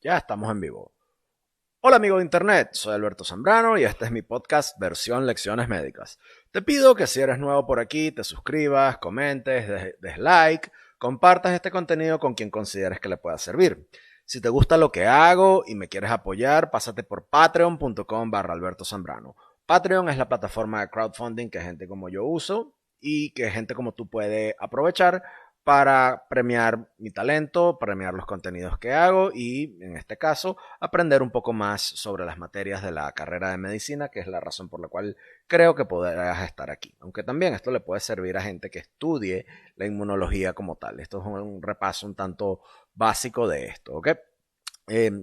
Ya estamos en vivo. Hola amigo de internet, soy Alberto Zambrano y este es mi podcast versión Lecciones Médicas. Te pido que si eres nuevo por aquí te suscribas, comentes, des like, compartas este contenido con quien consideres que le pueda servir. Si te gusta lo que hago y me quieres apoyar, pásate por patreon.com/Alberto Zambrano. Patreon es la plataforma de crowdfunding que gente como yo uso y que gente como tú puede aprovechar para premiar mi talento, premiar los contenidos que hago y, en este caso, aprender un poco más sobre las materias de la carrera de medicina, que es la razón por la cual creo que podrás estar aquí. Aunque también esto le puede servir a gente que estudie la inmunología como tal. Esto es un repaso un tanto básico de esto, ¿ok?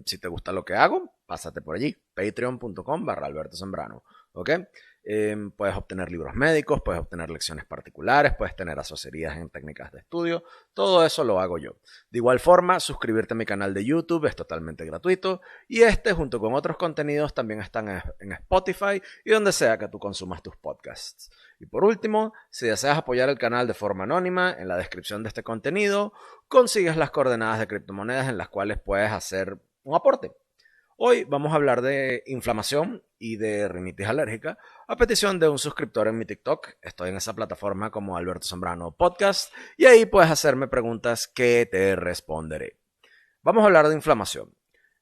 Si te gusta lo que hago, pásate por allí, patreon.com/Alberto Zambrano, ¿ok? Puedes obtener libros médicos, puedes obtener lecciones particulares, puedes tener asesorías en técnicas de estudio, todo eso lo hago yo. De igual forma, suscribirte a mi canal de YouTube es totalmente gratuito y junto con otros contenidos también están en Spotify y donde sea que tú consumas tus podcasts. Y por último, si deseas apoyar el canal de forma anónima, en la descripción de este contenido consigues las coordenadas de criptomonedas en las cuales puedes hacer un aporte. Hoy vamos a hablar de inflamación y de rinitis alérgica a petición de un suscriptor en mi TikTok. Estoy en esa plataforma como Alberto Zambrano Podcast y ahí puedes hacerme preguntas que te responderé. Vamos a hablar de inflamación.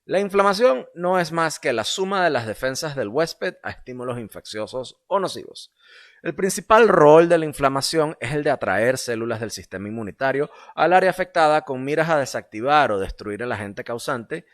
La inflamación no es más que la suma de las defensas del huésped a estímulos infecciosos o nocivos. El principal rol de la inflamación es el de atraer células del sistema inmunitario al área afectada con miras a desactivar o destruir el agente causante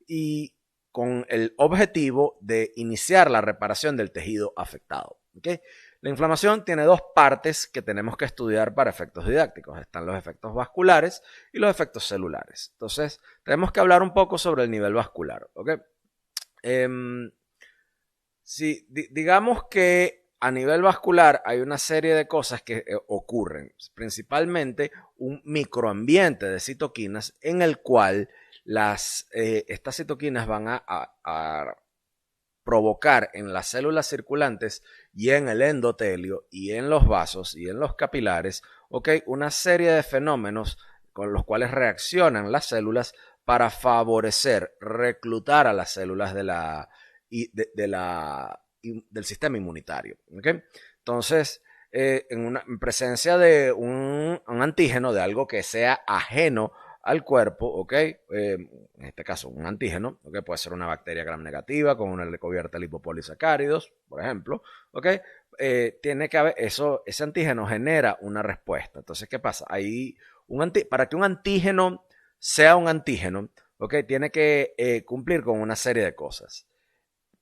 y con el objetivo de iniciar la reparación del tejido afectado. ¿Okay? La inflamación tiene dos partes que tenemos que estudiar para efectos didácticos. Están los efectos vasculares y los efectos celulares. Entonces, tenemos que hablar un poco sobre el nivel vascular. ¿Okay? Digamos que a nivel vascular hay una serie de cosas que ocurren, principalmente un microambiente de citoquinas en el cual estas citoquinas van a provocar en las células circulantes y en el endotelio y en los vasos y en los capilares, ¿okay? Una serie de fenómenos con los cuales reaccionan las células para favorecer, reclutar a las células del sistema inmunitario. ¿Okay? Entonces, en presencia de un antígeno, de algo que sea ajeno al cuerpo, ¿ok? En este caso, un antígeno, ¿ok? Puede ser una bacteria gram negativa con una cubierta de lipopolisacáridos, por ejemplo, ¿ok? Tiene que haber, ese antígeno genera una respuesta. Entonces, ¿qué pasa? Para que un antígeno sea un antígeno, ¿ok? Tiene que cumplir con una serie de cosas.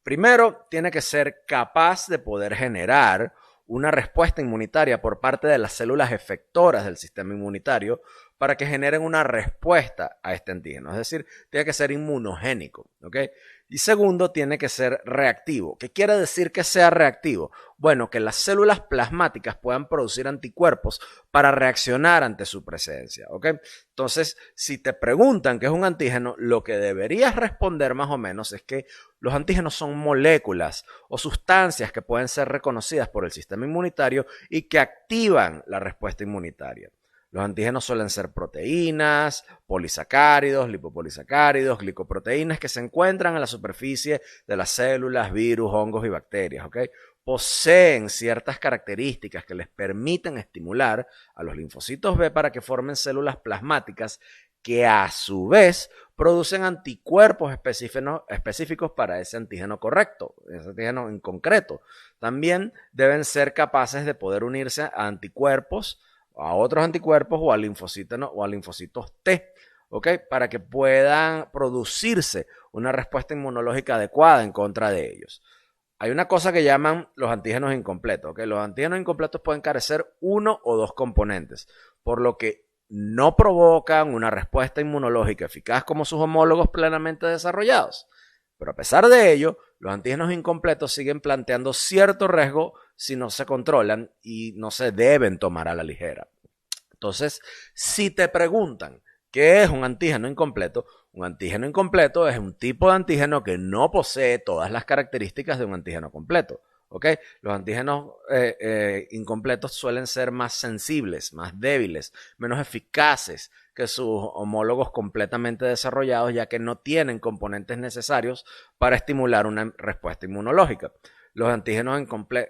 Primero, tiene que ser capaz de poder generar una respuesta inmunitaria por parte de las células efectoras del sistema inmunitario para que generen una respuesta a este antígeno. Es decir, tiene que ser inmunogénico. ¿Okay? Y segundo, tiene que ser reactivo. ¿Qué quiere decir que sea reactivo? Bueno, que las células plasmáticas puedan producir anticuerpos para reaccionar ante su presencia. ¿Okay? Entonces, si te preguntan qué es un antígeno, lo que deberías responder más o menos es que los antígenos son moléculas o sustancias que pueden ser reconocidas por el sistema inmunitario y que activan la respuesta inmunitaria. Los antígenos suelen ser proteínas, polisacáridos, lipopolisacáridos, glicoproteínas que se encuentran en la superficie de las células, virus, hongos y bacterias. ¿Okay? Poseen ciertas características que les permiten estimular a los linfocitos B para que formen células plasmáticas que a su vez producen anticuerpos específicos para ese antígeno correcto, ese antígeno en concreto. También deben ser capaces de poder unirse a anticuerpos, a otros anticuerpos o a linfocitos T, ¿okay? Para que puedan producirse una respuesta inmunológica adecuada en contra de ellos. Hay una cosa que llaman los antígenos incompletos. ¿Okay? Los antígenos incompletos pueden carecer uno o dos componentes, por lo que no provocan una respuesta inmunológica eficaz como sus homólogos plenamente desarrollados. Pero a pesar de ello, los antígenos incompletos siguen planteando cierto riesgo si no se controlan y no se deben tomar a la ligera. Entonces, si te preguntan qué es un antígeno incompleto es un tipo de antígeno que no posee todas las características de un antígeno completo. ¿Okay? Los antígenos incompletos suelen ser más sensibles, más débiles, menos eficaces que sus homólogos completamente desarrollados, ya que no tienen componentes necesarios para estimular una respuesta inmunológica. Los antígenos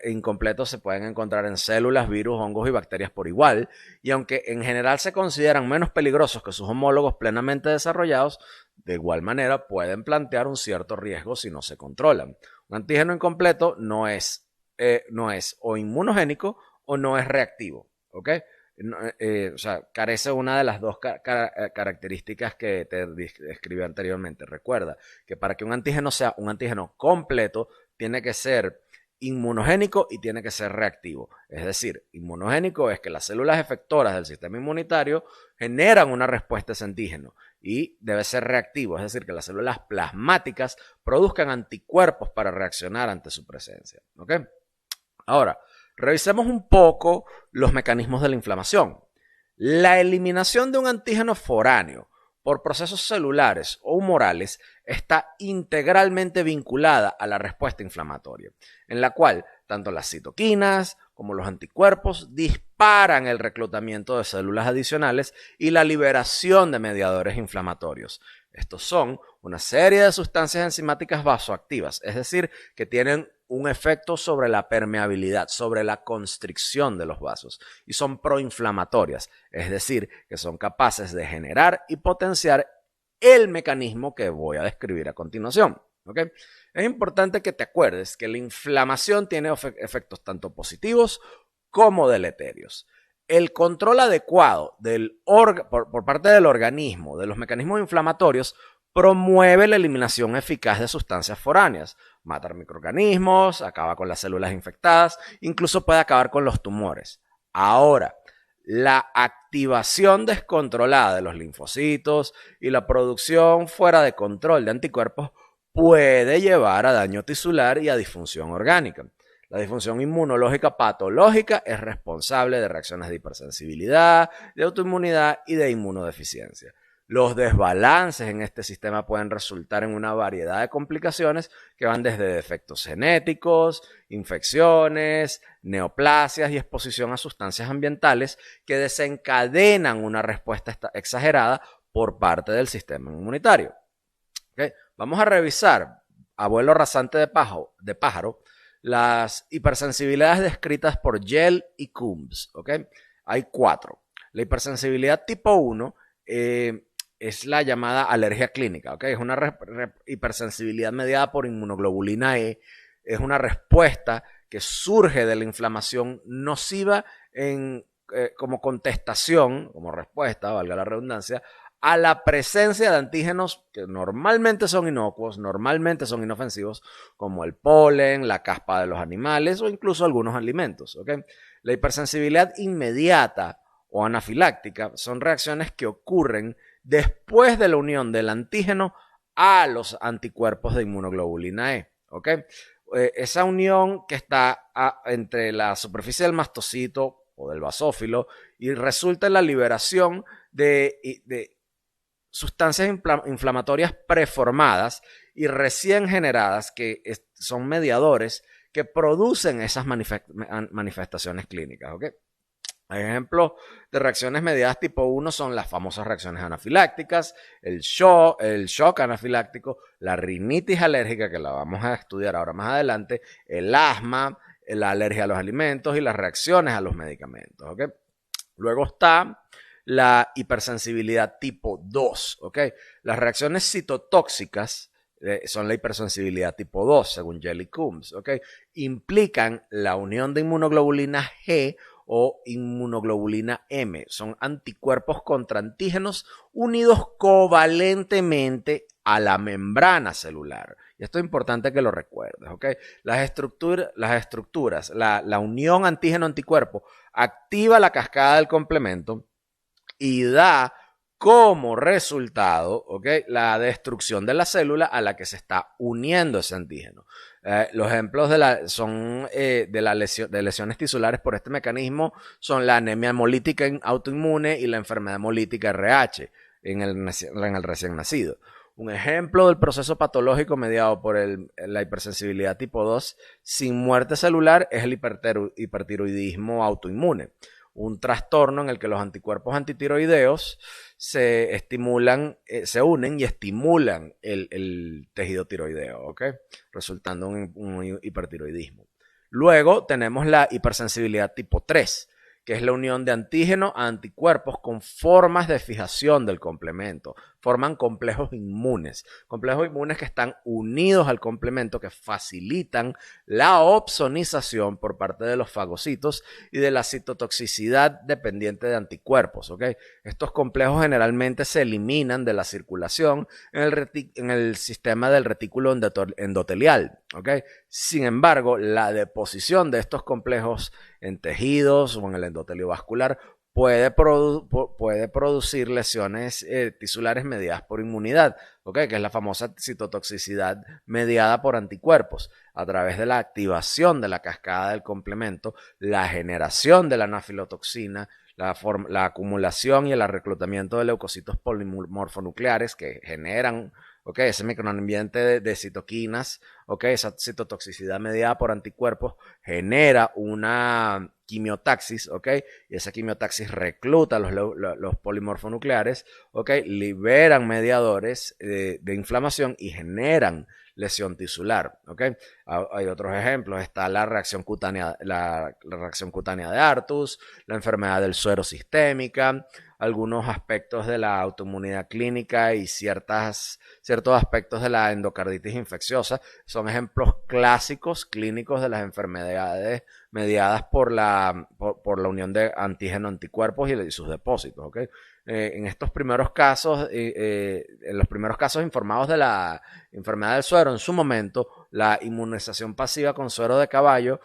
incompletos se pueden encontrar en células, virus, hongos y bacterias por igual, y aunque en general se consideran menos peligrosos que sus homólogos plenamente desarrollados, de igual manera pueden plantear un cierto riesgo si no se controlan. Un antígeno incompleto no es o inmunogénico o no es reactivo, ¿ok? O sea, carece una de las dos características que te describí anteriormente. Recuerda que para que un antígeno sea un antígeno completo, tiene que ser inmunogénico y tiene que ser reactivo. Es decir, inmunogénico es que las células efectoras del sistema inmunitario generan una respuesta a ese antígeno y debe ser reactivo, es decir, que las células plasmáticas produzcan anticuerpos para reaccionar ante su presencia. ¿Ok? Ahora, revisemos un poco los mecanismos de la inflamación. La eliminación de un antígeno foráneo por procesos celulares o humorales está integralmente vinculada a la respuesta inflamatoria, en la cual tanto las citoquinas como los anticuerpos disparan el reclutamiento de células adicionales y la liberación de mediadores inflamatorios. Estos son una serie de sustancias enzimáticas vasoactivas, es decir, que tienen un efecto sobre la permeabilidad, sobre la constricción de los vasos, y son proinflamatorias, es decir, que son capaces de generar y potenciar el mecanismo que voy a describir a continuación. ¿Okay? Es importante que te acuerdes que la inflamación tiene efectos tanto positivos como deleterios. El control adecuado por parte del organismo de los mecanismos inflamatorios promueve la eliminación eficaz de sustancias foráneas, mata microorganismos, acaba con las células infectadas, incluso puede acabar con los tumores. Ahora, la activación descontrolada de los linfocitos y la producción fuera de control de anticuerpos puede llevar a daño tisular y a disfunción orgánica. La disfunción inmunológica patológica es responsable de reacciones de hipersensibilidad, de autoinmunidad y de inmunodeficiencia. Los desbalances en este sistema pueden resultar en una variedad de complicaciones que van desde defectos genéticos, infecciones, neoplasias y exposición a sustancias ambientales que desencadenan una respuesta exagerada por parte del sistema inmunitario. ¿Okay? Vamos a revisar, a vuelo rasante de pájaro, las hipersensibilidades descritas por Yell y Coombs. ¿Okay? Hay 4. La hipersensibilidad tipo 1 es la llamada alergia clínica. ¿Okay? Es una hipersensibilidad mediada por inmunoglobulina E. Es una respuesta que surge de la inflamación nociva como contestación, como respuesta, valga la redundancia, a la presencia de antígenos que normalmente son inocuos, normalmente son inofensivos, como el polen, la caspa de los animales o incluso algunos alimentos. ¿Okay? La hipersensibilidad inmediata o anafiláctica son reacciones que ocurren después de la unión del antígeno a los anticuerpos de inmunoglobulina E. ¿Okay? Esa unión que está entre la superficie del mastocito o del basófilo y resulta en la liberación de sustancias inflamatorias preformadas y recién generadas que son mediadores que producen esas manifestaciones clínicas. ¿Okay? Ejemplos de reacciones mediadas tipo 1 son las famosas reacciones anafilácticas, el shock anafiláctico, la rinitis alérgica, que la vamos a estudiar ahora más adelante, el asma, la alergia a los alimentos y las reacciones a los medicamentos. ¿Okay? Luego está la hipersensibilidad tipo 2. ¿Okay? Las reacciones citotóxicas son la hipersensibilidad tipo 2, según Yell y Coombs. ¿Okay? Implican la unión de inmunoglobulina G o inmunoglobulina M. Son anticuerpos contra antígenos unidos covalentemente a la membrana celular. Y esto es importante que lo recuerdes. ¿Okay? Las estructuras, la unión antígeno-anticuerpo activa la cascada del complemento y da como resultado, ¿okay?, la destrucción de la célula a la que se está uniendo ese antígeno. Los ejemplos de lesiones tisulares por este mecanismo son la anemia hemolítica autoinmune y la enfermedad hemolítica RH en el recién nacido. Un ejemplo del proceso patológico mediado por la hipersensibilidad tipo 2 sin muerte celular es el hipertiroidismo autoinmune, un trastorno en el que los anticuerpos antitiroideos se unen y estimulan el tejido tiroideo, ¿ok? Resultando en un hipertiroidismo. Luego tenemos la hipersensibilidad tipo 3, que es la unión de antígeno a anticuerpos con formas de fijación del complemento. Forman complejos inmunes que están unidos al complemento, que facilitan la opsonización por parte de los fagocitos y de la citotoxicidad dependiente de anticuerpos, ¿ok? Estos complejos generalmente se eliminan de la circulación en el sistema del retículo endotelial, ¿ok? Sin embargo, la deposición de estos complejos en tejidos o en el endotelio vascular puede producir lesiones tisulares mediadas por inmunidad, ¿okay? Que es la famosa citotoxicidad mediada por anticuerpos, a través de la activación de la cascada del complemento, la generación de la anafilotoxina, la acumulación y el reclutamiento de leucocitos polimorfonucleares que generan, ¿okay? Ese microambiente de citoquinas, ¿okay? Esa citotoxicidad mediada por anticuerpos genera una quimiotaxis, ¿ok? Y esa quimiotaxis recluta los polimorfonucleares, ¿ok? Liberan mediadores de inflamación y generan lesión tisular, ¿ok? Hay otros ejemplos, está la reacción cutánea, la reacción cutánea de Artus, la enfermedad del suero sistémica, algunos aspectos de la autoinmunidad clínica y ciertos aspectos de la endocarditis infecciosa son ejemplos clásicos clínicos de las enfermedades mediadas por la unión de antígeno-anticuerpos y sus depósitos, ¿ok? En estos primeros casos, en los primeros casos informados de la enfermedad del suero, en su momento, la inmunización pasiva con suero de caballo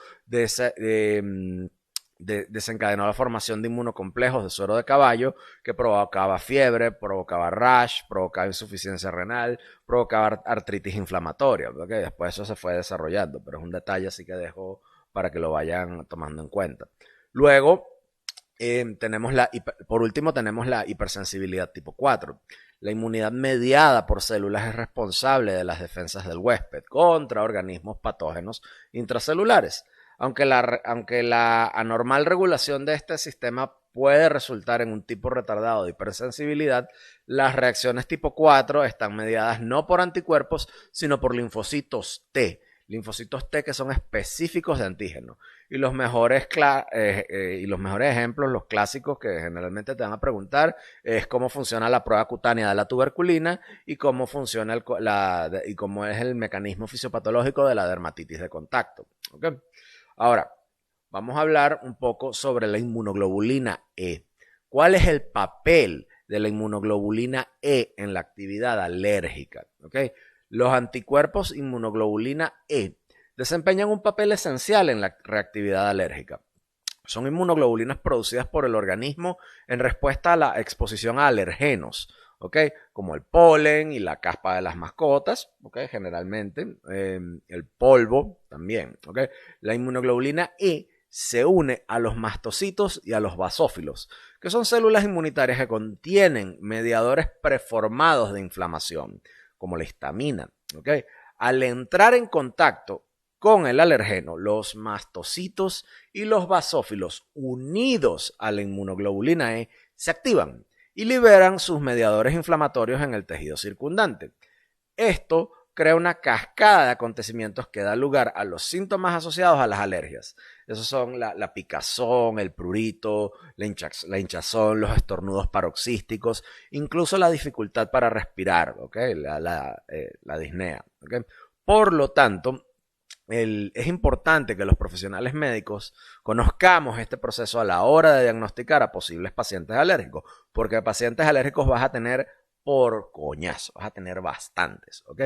desencadenó la formación de inmunocomplejos de suero de caballo que provocaba fiebre, provocaba rash, provocaba insuficiencia renal, provocaba artritis inflamatoria, ¿okay? Después eso se fue desarrollando, pero es un detalle así que dejo para que lo vayan tomando en cuenta. Luego, por último tenemos la hipersensibilidad tipo 4. La inmunidad mediada por células es responsable de las defensas del huésped contra organismos patógenos intracelulares. Aunque la anormal regulación de este sistema puede resultar en un tipo retardado de hipersensibilidad, las reacciones tipo 4 están mediadas no por anticuerpos, sino por linfocitos T. Linfocitos T que son específicos de antígeno. Y los mejores ejemplos, los clásicos que generalmente te van a preguntar, es cómo funciona la prueba cutánea de la tuberculina y cómo funciona y cómo es el mecanismo fisiopatológico de la dermatitis de contacto. ¿Okay? Ahora, vamos a hablar un poco sobre la inmunoglobulina E. ¿Cuál es el papel de la inmunoglobulina E en la actividad alérgica? ¿Okay? Los anticuerpos inmunoglobulina E desempeñan un papel esencial en la reactividad alérgica. Son inmunoglobulinas producidas por el organismo en respuesta a la exposición a alergenos, ¿okay? Como el polen y la caspa de las mascotas, ¿okay? Generalmente, el polvo también, ¿okay? La inmunoglobulina E se une a los mastocitos y a los basófilos, que son células inmunitarias que contienen mediadores preformados de inflamación, como la histamina, ¿okay? Al entrar en contacto con el alergeno, los mastocitos y los basófilos unidos a la inmunoglobulina E se activan y liberan sus mediadores inflamatorios en el tejido circundante. Esto crea una cascada de acontecimientos que da lugar a los síntomas asociados a las alergias. Esos son la picazón, el prurito, la hinchazón, los estornudos paroxísticos, incluso la dificultad para respirar, ¿okay? la disnea. ¿Okay? Por lo tanto, es importante que los profesionales médicos conozcamos este proceso a la hora de diagnosticar a posibles pacientes alérgicos, porque pacientes alérgicos vas a tener por coñazo, vas a tener bastantes, ¿ok?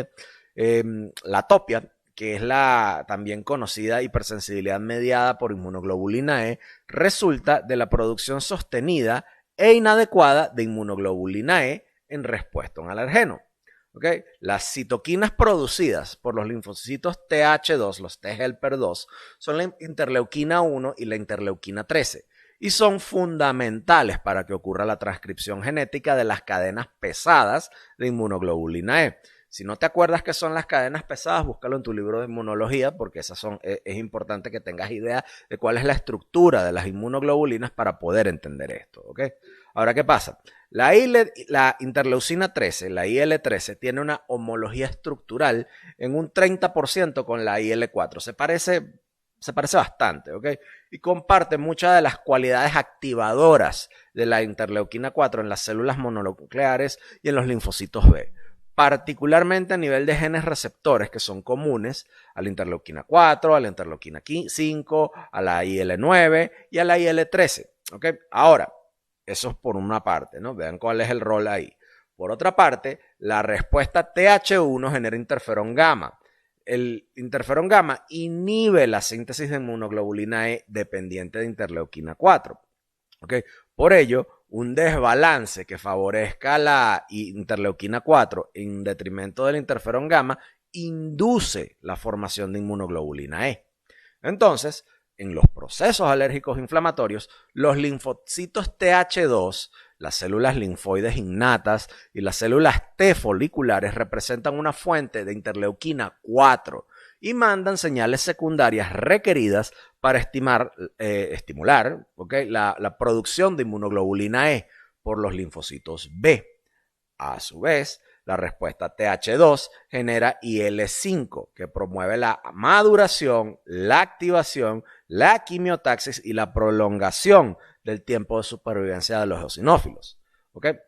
La atopia, que es la también conocida hipersensibilidad mediada por inmunoglobulina E, resulta de la producción sostenida e inadecuada de inmunoglobulina E en respuesta a un alergeno. ¿Okay? Las citoquinas producidas por los linfocitos Th2, los T helper 2, son la interleuquina 1 y la interleuquina 13 y son fundamentales para que ocurra la transcripción genética de las cadenas pesadas de inmunoglobulina E. Si no te acuerdas qué son las cadenas pesadas, búscalo en tu libro de inmunología porque es importante que tengas idea de cuál es la estructura de las inmunoglobulinas para poder entender esto. ¿Okay? Ahora, ¿qué pasa? La interleucina 13, la IL-13, tiene una homología estructural en un 30% con la IL-4. Se parece bastante, ¿ok? Y comparte muchas de las cualidades activadoras de la interleuquina 4 en las células mononucleares y en los linfocitos B, particularmente a nivel de genes receptores que son comunes a la interleuquina 4, a la interleuquina 5, a la IL-9 y a la IL-13, ¿ok? Ahora, eso es por una parte, ¿no? Vean cuál es el rol ahí. Por otra parte, la respuesta TH1 genera interferón gamma. El interferón gamma inhibe la síntesis de inmunoglobulina E dependiente de interleuquina 4. ¿Okay? Por ello, un desbalance que favorezca la interleuquina 4 en detrimento del interferón gamma induce la formación de inmunoglobulina E. Entonces, en los procesos alérgicos inflamatorios, los linfocitos TH2, las células linfoides innatas y las células T foliculares representan una fuente de interleuquina 4 y mandan señales secundarias requeridas para estimular, ¿okay? la producción de inmunoglobulina E por los linfocitos B. A su vez, la respuesta TH2 genera IL-5, que promueve la maduración, la activación, la quimiotaxis y la prolongación del tiempo de supervivencia de los eosinófilos. ¿Okay?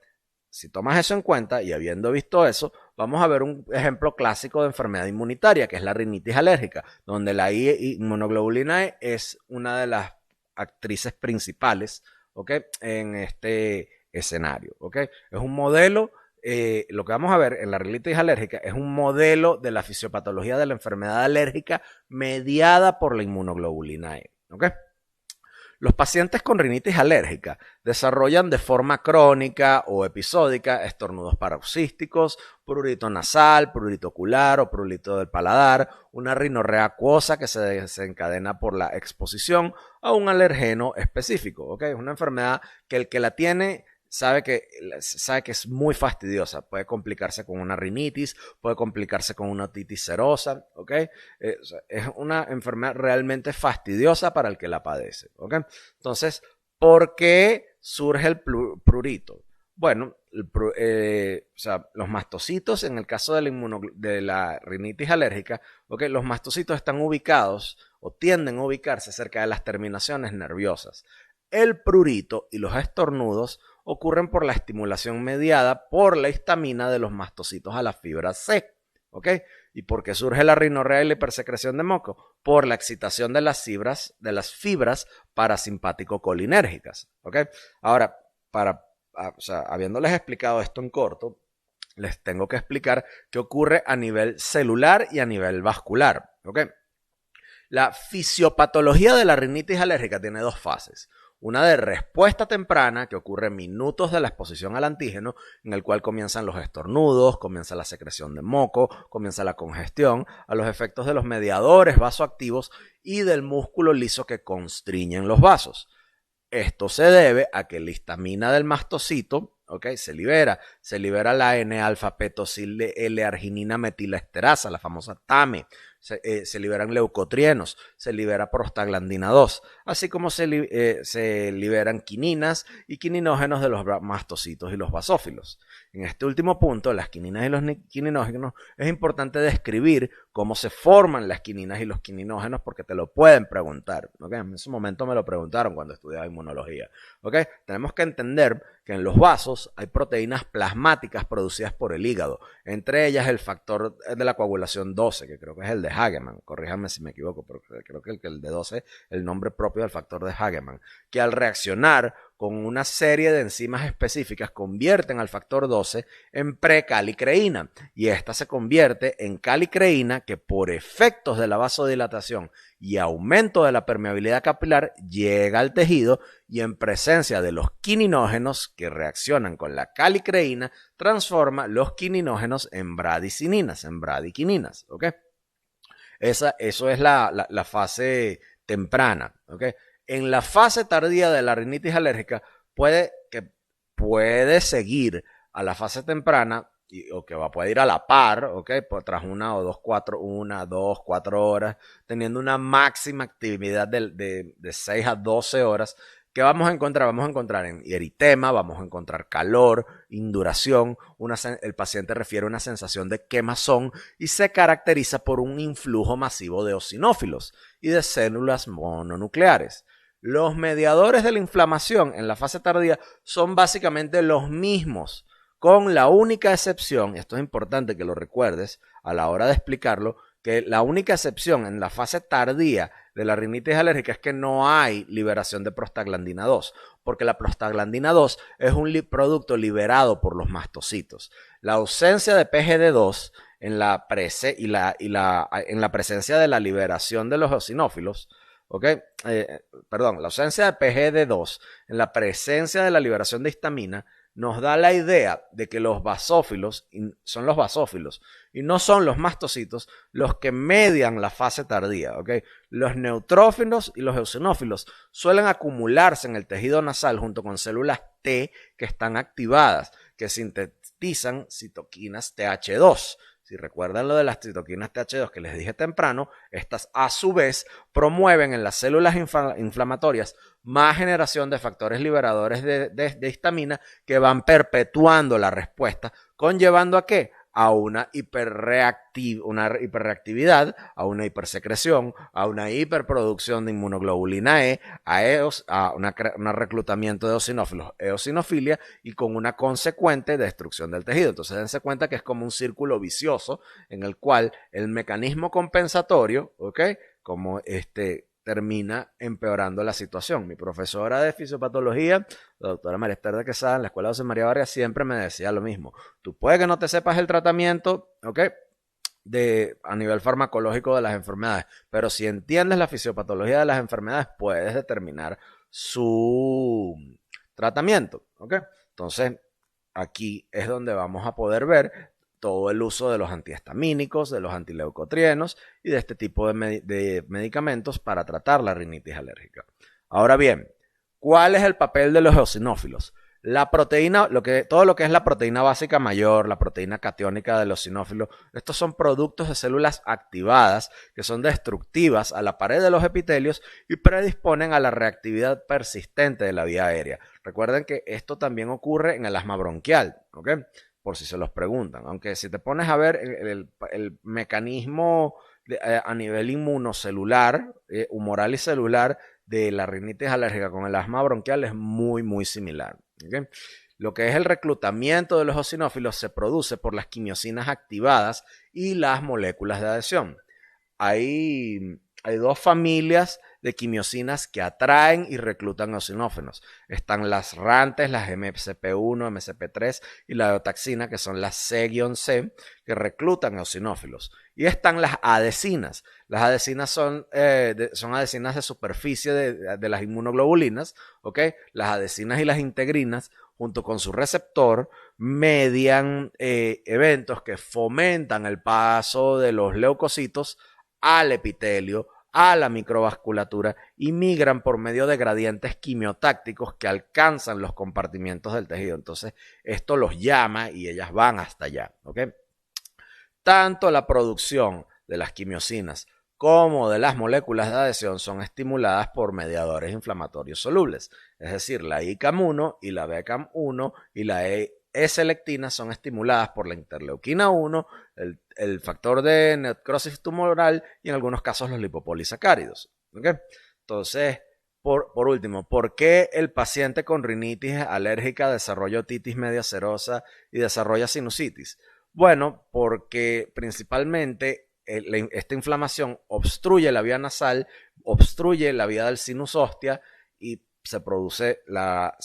Si tomas eso en cuenta y habiendo visto eso, vamos a ver un ejemplo clásico de enfermedad inmunitaria, que es la rinitis alérgica, donde la inmunoglobulina E es una de las actrices principales, ¿okay? En este escenario. ¿Okay? Es un modelo, lo que vamos a ver en la rinitis alérgica es un modelo de la fisiopatología de la enfermedad alérgica mediada por la inmunoglobulina E. ¿Okay? Los pacientes con rinitis alérgica desarrollan de forma crónica o episódica estornudos paroxísticos, prurito nasal, prurito ocular o prurito del paladar, una rinorrea acuosa que se desencadena por la exposición a un alergeno específico. ¿Okay? Es una enfermedad que el que la tiene sabe que es muy fastidiosa. Puede complicarse con una rinitis, puede complicarse con una otitis serosa, ¿ok? Es una enfermedad realmente fastidiosa para el que la padece, ¿ok? Entonces, ¿por qué surge el prurito? Bueno, los mastocitos, en el caso de la rinitis alérgica, ¿okay? Los mastocitos están ubicados o tienden a ubicarse cerca de las terminaciones nerviosas. El prurito y los estornudos ocurren por la estimulación mediada por la histamina de los mastocitos a la fibra C. ¿Ok? ¿Y por qué surge la rinorrea y la hipersecreción de moco? Por la excitación de las fibras parasimpático-colinérgicas. ¿Ok? Ahora, habiéndoles explicado esto en corto, les tengo que explicar qué ocurre a nivel celular y a nivel vascular. ¿Ok? La fisiopatología de la rinitis alérgica tiene dos fases. Una de respuesta temprana, que ocurre minutos de la exposición al antígeno, en el cual comienzan los estornudos, comienza la secreción de moco, comienza la congestión, a los efectos de los mediadores vasoactivos y del músculo liso que constriñen los vasos. Esto se debe a que la histamina del mastocito, ¿okay? se libera la N-alfa-petosil de L-arginina metilesterasa, la famosa TAME. Se liberan leucotrienos, se libera prostaglandina 2, así como se liberan quininas y quininógenos de los mastocitos y los basófilos. En este último punto, las quininas y los quininógenos, es importante describir cómo se forman las quininas y los quininógenos porque te lo pueden preguntar. ¿Okay? En ese momento me lo preguntaron cuando estudiaba inmunología. ¿Okay? Tenemos que entender que en los vasos hay proteínas plasmáticas producidas por el hígado, entre ellas el factor de la coagulación 12, que creo que es el de Hagemann, corríjame si me equivoco, pero creo que el de 12 es el nombre propio del factor de Hagemann, que al reaccionar con una serie de enzimas específicas convierten al factor 12 en precalicreína y esta se convierte en calicreína que por efectos de la vasodilatación y aumento de la permeabilidad capilar llega al tejido y en presencia de los quininógenos que reaccionan con la calicreína transforma los quininógenos en bradicininas, en bradiquininas, ¿ok? Eso es la fase temprana, ¿ok? En la fase tardía de la rinitis alérgica puede seguir a la fase temprana puede ir a la par, ¿ok? Tras 1, 2, 4 horas, teniendo una máxima actividad de 6 a 12 horas ¿Qué vamos a encontrar? Vamos a encontrar en eritema, vamos a encontrar calor, induración, el paciente refiere una sensación de quemazón y se caracteriza por un influjo masivo de eosinófilos y de células mononucleares. Los mediadores de la inflamación en la fase tardía son básicamente los mismos, con la única excepción, y esto es importante que lo recuerdes a la hora de explicarlo, que la única excepción en la fase tardía de la rinitis alérgica es que no hay liberación de prostaglandina 2, porque la prostaglandina 2 es un producto liberado por los mastocitos. La ausencia de PGD2 en la presencia de la liberación de los eosinófilos, la ausencia de PGD2 en la presencia de la liberación de histamina nos da la idea de que los basófilos son los basófilos y no son los mastocitos los que median la fase tardía. Los neutrófilos y los eosinófilos suelen acumularse en el tejido nasal junto con células T que están activadas, que sintetizan citoquinas TH2. Si recuerdan lo de las citoquinas TH2 que les dije temprano, estas a su vez promueven en las células inflamatorias más generación de factores liberadores de histamina que van perpetuando la respuesta, conllevando ¿a qué? A una hiperreactividad, a una hipersecreción, a una hiperproducción de inmunoglobulina E, a un reclutamiento de eosinófilos, eosinofilia y con una consecuente destrucción del tejido. Entonces dense cuenta que es como un círculo vicioso en el cual el mecanismo compensatorio, como termina empeorando la situación. Mi profesora de fisiopatología, la doctora María Esther de Quesada, en la Escuela José María Vargas, siempre me decía lo mismo. Tú puedes que no te sepas el tratamiento, a nivel farmacológico de las enfermedades, pero si entiendes la fisiopatología de las enfermedades, puedes determinar su tratamiento, Entonces, aquí es donde vamos a poder ver todo el uso de los antihistamínicos, de los antileucotrienos y de este tipo de medicamentos para tratar la rinitis alérgica. Ahora bien, ¿cuál es el papel de los eosinófilos? La proteína, todo lo que es la proteína básica mayor, la proteína catiónica del eosinófilo, estos son productos de células activadas que son destructivas a la pared de los epitelios y predisponen a la reactividad persistente de la vía aérea. Recuerden que esto también ocurre en el asma bronquial, por si se los preguntan. Aunque si te pones a ver el mecanismo a nivel inmunocelular, humoral y celular de la rinitis alérgica con el asma bronquial es muy, muy similar. Lo que es el reclutamiento de los eosinófilos se produce por las quimiosinas activadas y las moléculas de adhesión. Hay dos familias de quimiosinas que atraen y reclutan eosinófilos. Están las RANTES, las MCP1, MCP3 y la eotaxina, que son las C-C, que reclutan eosinófilos. Y están las adhesinas. Las adhesinas son adhesinas de superficie de las inmunoglobulinas, Las adhesinas y las integrinas, junto con su receptor, median eventos que fomentan el paso de los leucocitos al epitelio, a la microvasculatura y migran por medio de gradientes quimiotácticos que alcanzan los compartimientos del tejido. Entonces, esto los llama y ellas van hasta allá. Tanto la producción de las quimiosinas como de las moléculas de adhesión son estimuladas por mediadores inflamatorios solubles. Es decir, la ICAM1 y la BCAM1 y la E-selectina son estimuladas por la interleuquina 1, el factor de necrosis tumoral y en algunos casos los lipopolisacáridos. Entonces, por último, ¿por qué el paciente con rinitis alérgica desarrolla otitis media serosa y desarrolla sinusitis? Bueno, porque principalmente esta inflamación obstruye la vía nasal, obstruye la vía del sinus hostia y se produce la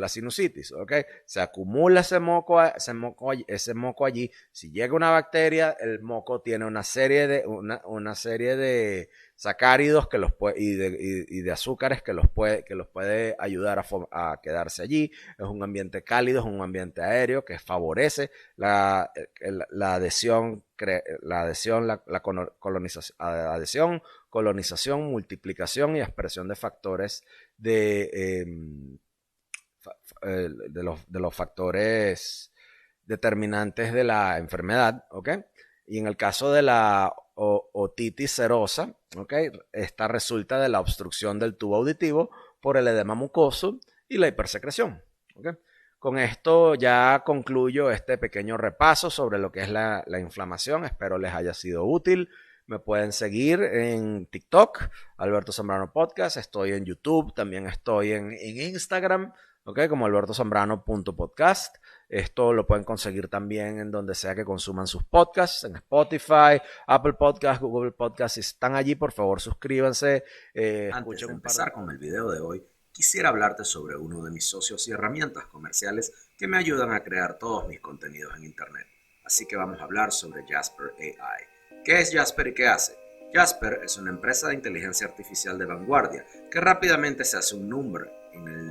sinusitis, Se acumula ese moco allí. Si llega una bacteria, el moco tiene una serie de sacáridos que y de azúcares que los puede ayudar a quedarse allí. Es un ambiente cálido, es un ambiente aéreo que favorece la adhesión, colonización, multiplicación y expresión de factores de los factores determinantes de la enfermedad, Y en el caso de la otitis serosa, esta resulta de la obstrucción del tubo auditivo por el edema mucoso y la hipersecreción. ¿Okay? Con esto ya concluyo este pequeño repaso sobre lo que es la inflamación. Espero les haya sido útil. Me pueden seguir en TikTok, Alberto Zambrano Podcast. Estoy en YouTube, también estoy en Instagram, ¿okay? Como albertozambrano.podcast. Esto lo pueden conseguir también en donde sea que consuman sus podcasts, en Spotify, Apple Podcasts, Google Podcasts. Si están allí, por favor, suscríbanse. Antes de empezar con el video de hoy, quisiera hablarte sobre uno de mis socios y herramientas comerciales que me ayudan a crear todos mis contenidos en Internet. Así que vamos a hablar sobre Jasper AI. ¿Qué es Jasper y qué hace? Jasper es una empresa de inteligencia artificial de vanguardia que rápidamente se hace un nombre en el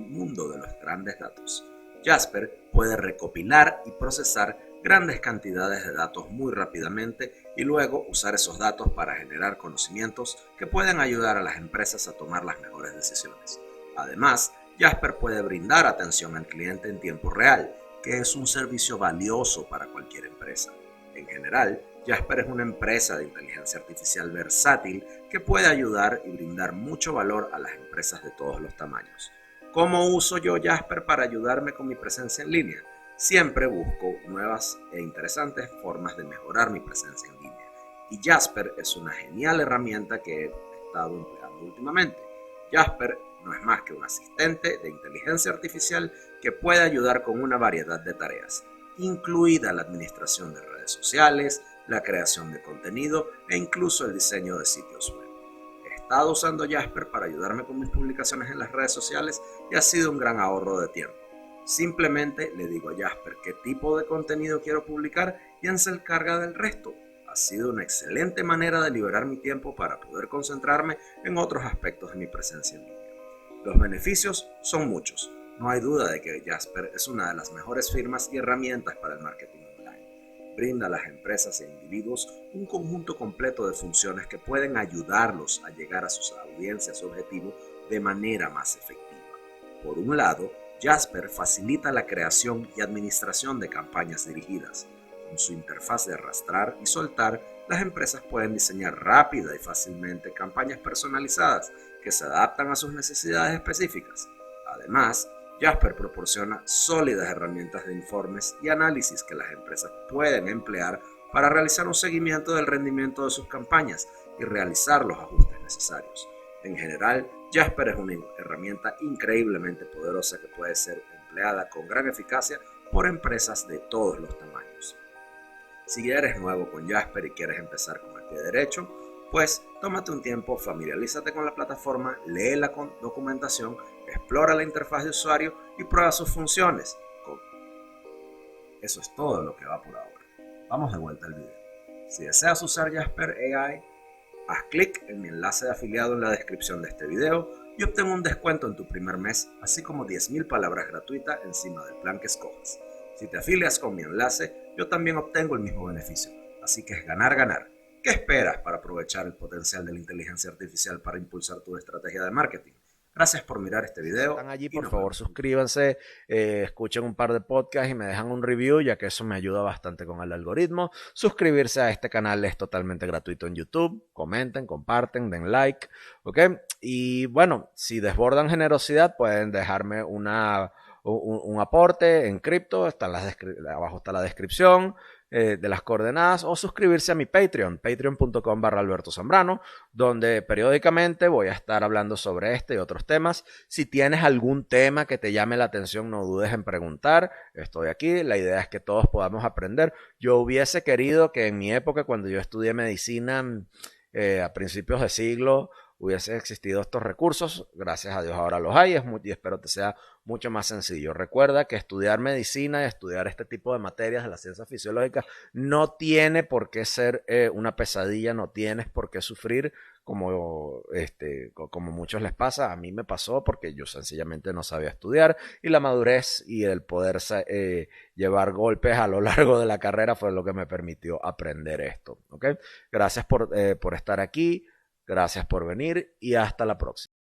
mundo de los grandes datos. Jasper puede recopilar y procesar grandes cantidades de datos muy rápidamente y luego usar esos datos para generar conocimientos que pueden ayudar a las empresas a tomar las mejores decisiones. Además, Jasper puede brindar atención al cliente en tiempo real, que es un servicio valioso para cualquier empresa. En general, Jasper es una empresa de inteligencia artificial versátil que puede ayudar y brindar mucho valor a las empresas de todos los tamaños. ¿Cómo uso yo Jasper para ayudarme con mi presencia en línea? Siempre busco nuevas e interesantes formas de mejorar mi presencia en línea. Y Jasper es una genial herramienta que he estado empleando últimamente. Jasper no es más que un asistente de inteligencia artificial que puede ayudar con una variedad de tareas, incluida la administración de redes sociales, la creación de contenido e incluso el diseño de sitios web. He estado usando Jasper para ayudarme con mis publicaciones en las redes sociales y ha sido un gran ahorro de tiempo. Simplemente le digo a Jasper qué tipo de contenido quiero publicar y él se encarga del resto. Ha sido una excelente manera de liberar mi tiempo para poder concentrarme en otros aspectos de mi presencia en línea. Los beneficios son muchos. No hay duda de que Jasper es una de las mejores firmas y herramientas para el marketing online. Brinda a las empresas e individuos un conjunto completo de funciones que pueden ayudarlos a llegar a sus audiencias objetivo de manera más efectiva. Por un lado, Jasper facilita la creación y administración de campañas dirigidas. Con su interfaz de arrastrar y soltar, las empresas pueden diseñar rápida y fácilmente campañas personalizadas que se adaptan a sus necesidades específicas. Además, Jasper proporciona sólidas herramientas de informes y análisis que las empresas pueden emplear para realizar un seguimiento del rendimiento de sus campañas y realizar los ajustes necesarios. En general, Jasper es una herramienta increíblemente poderosa que puede ser empleada con gran eficacia por empresas de todos los tamaños. Si eres nuevo con Jasper y quieres empezar con el pie derecho, pues tómate un tiempo, familiarízate con la plataforma, lee la documentación, explora la interfaz de usuario y prueba sus funciones. Eso es todo lo que va por ahora. Vamos de vuelta al video. Si deseas usar Jasper AI, haz clic en mi enlace de afiliado en la descripción de este video y obtén un descuento en tu primer mes, así como 10.000 palabras gratuitas encima del plan que escojas. Si te afilias con mi enlace, yo también obtengo el mismo beneficio, así que es ganar-ganar. ¿Qué esperas para aprovechar el potencial de la inteligencia artificial para impulsar tu estrategia de marketing? Gracias por mirar este video. Si están allí, por favor, suscríbanse, escuchen un par de podcasts y me dejan un review, ya que eso me ayuda bastante con el algoritmo. Suscribirse a este canal es totalmente gratuito en YouTube. Comenten, comparten, den like, ¿ok? Y bueno, si desbordan generosidad, pueden dejarme un aporte en cripto, abajo está la descripción de las coordenadas, o suscribirse a mi Patreon, patreon.com/Alberto Zambrano, donde periódicamente voy a estar hablando sobre este y otros temas. Si tienes algún tema que te llame la atención, no dudes en preguntar, estoy aquí, la idea es que todos podamos aprender. Yo hubiese querido que en mi época, cuando yo estudié medicina a principios de siglo, hubiese existido estos recursos. Gracias a Dios ahora los hay y espero que sea mucho más sencillo. Recuerda que estudiar medicina y estudiar este tipo de materias de las ciencias fisiológicas no tiene por qué ser una pesadilla, no tienes por qué sufrir como muchos les pasa. A mí me pasó porque yo sencillamente no sabía estudiar y la madurez y el poder llevar golpes a lo largo de la carrera fue lo que me permitió aprender esto. ¿Okay? Gracias por estar aquí. Gracias por venir y hasta la próxima.